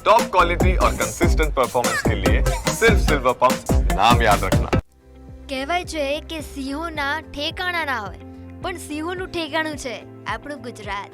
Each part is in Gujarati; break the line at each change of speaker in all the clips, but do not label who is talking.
टॉप क्वालिटी और कंसिस्टेंट परफॉर्मेंस के लिए सिर्फ सिल्वर पंप नाम याद रखना।
કહેવાય છે કે સિંહોના ઠેકાણા ના હોય, પણ સિંહોનું ઠેકાણું છે આપણું ગુજરાત.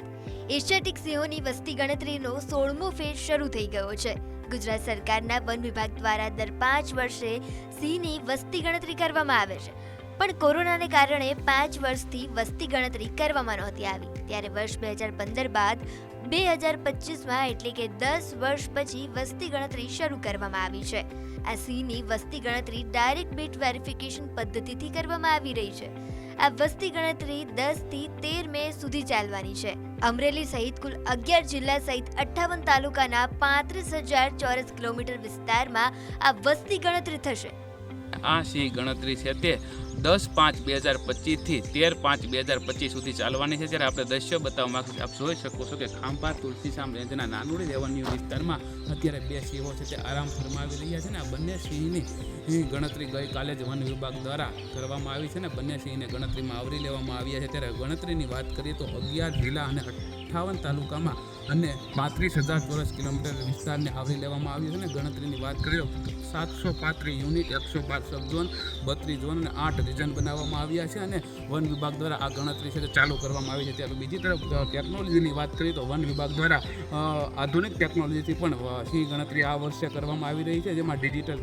એશિયાટિક સિંહોની વસ્તી ગણતરીનો 16મો ફેઝ શરૂ થઈ ગયો છે. ગુજરાત સરકારના વન વિભાગ દ્વારા દર 5 વર્ષે સિંહની વસ્તી ગણતરી કરવામાં આવે છે, પણ કોરોનાને કારણે 5 વર્ષથી વસ્તી ગણતરી કરવામાં નહોતી આવી. ત્યારે વર્ષ 2015 બાદ 2025માં એટલે કે 10 વર્ષ પછી વસ્તી ગણતરી શરૂ કરવામાં આવી છે. આ સિંહની વસ્તી ગણતરી ડાયરેક્ટ બીટ વેરિફિકેશન પદ્ધતિથી કરવામાં આવી રહી છે. આ વસ્તી ગણતરી 10 થી 13 મે સુધી ચાલવાની છે. અમરેલી સહિત કુલ 11 જિલ્લા સહિત 58 તાલુકાના 35,000 ચોરસ કિલોમીટર વિસ્તારમાં આ વસ્તી ગણતરી થશે.
આ સિંહ ગણતરી છે તે 10/5/2025 થી 13/5/2025 સુધી ચાલવાની છે. જ્યારે આપણે દ્રશ્યો બતાવવા માંગીએ છીએ, આપ જોઈ શકો છો કે ખાંભા તુલસીશામ રેન્જના નાનુડી રેવન્યુ વિસ્તારમાં અત્યારે 2 સિંહો છે તે આરામ ફરમાવી રહ્યા છે ને આ બંને સિંહની ગણતરી ગઈકાલે જ વન વિભાગ દ્વારા કરવામાં આવી છે ને બંને સિંહને ગણતરીમાં આવરી લેવામાં આવ્યા છે. ત્યારે ગણતરીની વાત કરીએ તો 11 જિલ્લા અને 58 તાલુકામાં અને 35,000 ચોરસ કિલોમીટર વિસ્તારને આવરી લેવામાં આવ્યું છે. ને ગણતરીની વાત કરીએ 735 યુનિટ, 105 સબ ઝોન, 32 ઝોન અને 8 રિજન બનાવવામાં આવ્યા છે અને વન વિભાગ દ્વારા આ ગણતરી છે તે ચાલુ કરવામાં આવી છે. ત્યારે બીજી તરફ ટેકનોલોજીની વાત કરીએ તો વન વિભાગ દ્વારા આધુનિક ટેકનોલોજીથી પણ સિંહ ગણતરી આ વર્ષે કરવામાં આવી રહી છે, જેમાં ડિજિટલ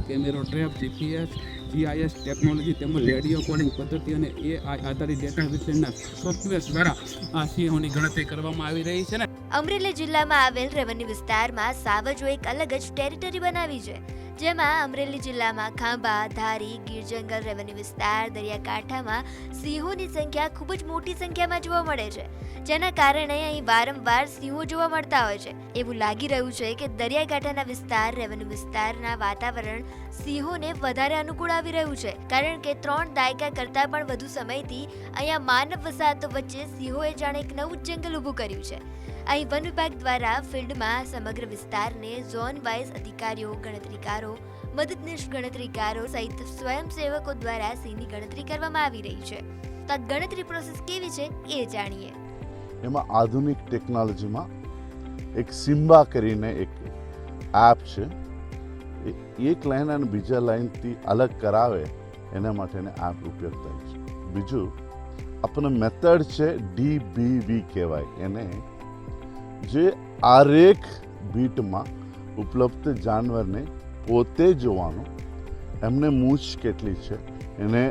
કેમેરો ટ્રેપ, જીપીએસ, GIS ટેકનોલોજી તેમજ રેડિયો કોલિંગ પદ્ધતિ અને AI આધારિત ડેટા વિશ્લેષણના સોફ્ટવેર દ્વારા આ સિંહોની ગણતરી કરવામાં આવી રહી છે.
અમરેલી જિલ્લામાં આવેલ રેવન્યુ વિસ્તારમાં સાવજો એક અલગ જ ટેરિટરી બનાવી છે, જેમાં અમરેલી જિલ્લામાં ખાંભા, ધારી, ગીર જંગલ રેવન્યુ વિસ્તાર, દરિયાકાંઠામાં સિંહોની સંખ્યા ખૂબ જ મોટી સંખ્યામાં જોવા મળે છે, જેના કારણે અહીં વારંવાર સિંહો જોવા મળતા હોય છે. એવું લાગી રહ્યું છે કે દરિયાકાંઠાના વિસ્તાર રેવન્યુ વિસ્તારના વાતાવરણ સિંહોને વધારે અનુકૂળ આવી રહ્યું છે, કારણ કે 3 દાયકા કરતાં પણ વધુ સમયથી અહીંયા માનવ વસાહતો વચ્ચે સિંહોએ જાણે એક નવું જંગલ ઊભું કર્યું છે. અહીં વન વિભાગ દ્વારા ફિલ્ડમાં સમગ્ર વિસ્તારને ઝોન વાઇઝ અધિકારીઓ, ગણતરીકારો, મદદનીશ ગણતરીકારો સહિત સ્વયંસેવકો દ્વારા સિંહની ગણતરી કરવામાં આવી રહી છે. તો આ ગણતરી પ્રોસેસ કેવી છે એ જાણીએ.
એમાં આધુનિક ટેકનોલોજીમાં એક સિમ્બા કરીને એક એપ છે, એક લાઈન અને બીજા લાઈનથી અલગ કરાવે એના માટેને એપ ઉપયોગ થાય છે. બીજું આપણો મેથડ છે DBV કહેવાય એને, જે આરેક બીટમાં ઉપલબ્ધ જાનવરને પોતે જોવાનું, એમને મૂછ કેટલી છે, એને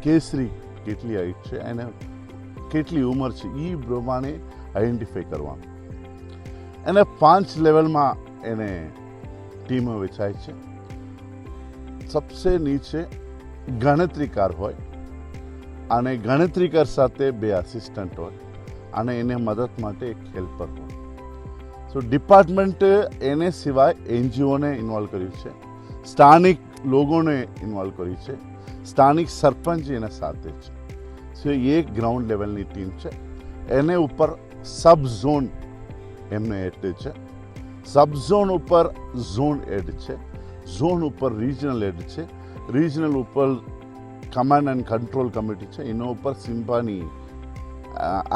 કેસરી કેટલી હાઈટ છે, એને કેટલી ઉંમર છે એ પ્રમાણે આઈડેન્ટિફાઈ કરવાનું. એને 5 લેવલમાં એને ટીમો વેચાય છે. સબસે નીચે ગણતરીકાર હોય અને ગણતરીકાર સાથે 2 આસિસ્ટન્ટ હોય અને એને મદદ માટે એક હેલ્પર હોય. સો ડિપાર્ટમેન્ટ એને સિવાય NGOને ઇન્વોલ્વ કર્યું છે, સ્થાનિક લોકોને ઇન્વોલ્વ કર્યું છે, સ્થાનિક સરપંચ એના સાથે છે. સો એ ગ્રાઉન્ડ લેવલની ટીમ છે. એને ઉપર સબ ઝોન એમને એડ છે, સબ ઝોન ઉપર ઝોન એડ છે, ઝોન ઉપર રિજનલ એડ છે, રિજનલ ઉપર કમાન્ડ એન્ડ કંટ્રોલ કમિટી છે, એના ઉપર સિમ્બાની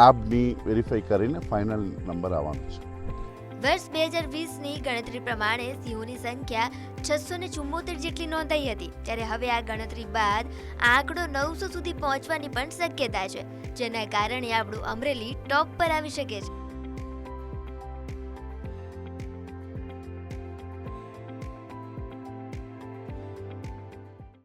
એપની વેરીફાઈ કરીને ફાઇનલ નંબર આવવાનો છે.
વર્ષ 2020ની ગણતરી પ્રમાણે સિંહોની સંખ્યા 674 જેટલી નોંધાઈ હતી, ત્યારે હવે આ ગણતરી બાદ આંકડો 900 સુધી પહોંચવાની પણ શક્યતા છે, જેના કારણે આપણું અમરેલી ટોપ પર આવી શકે છે.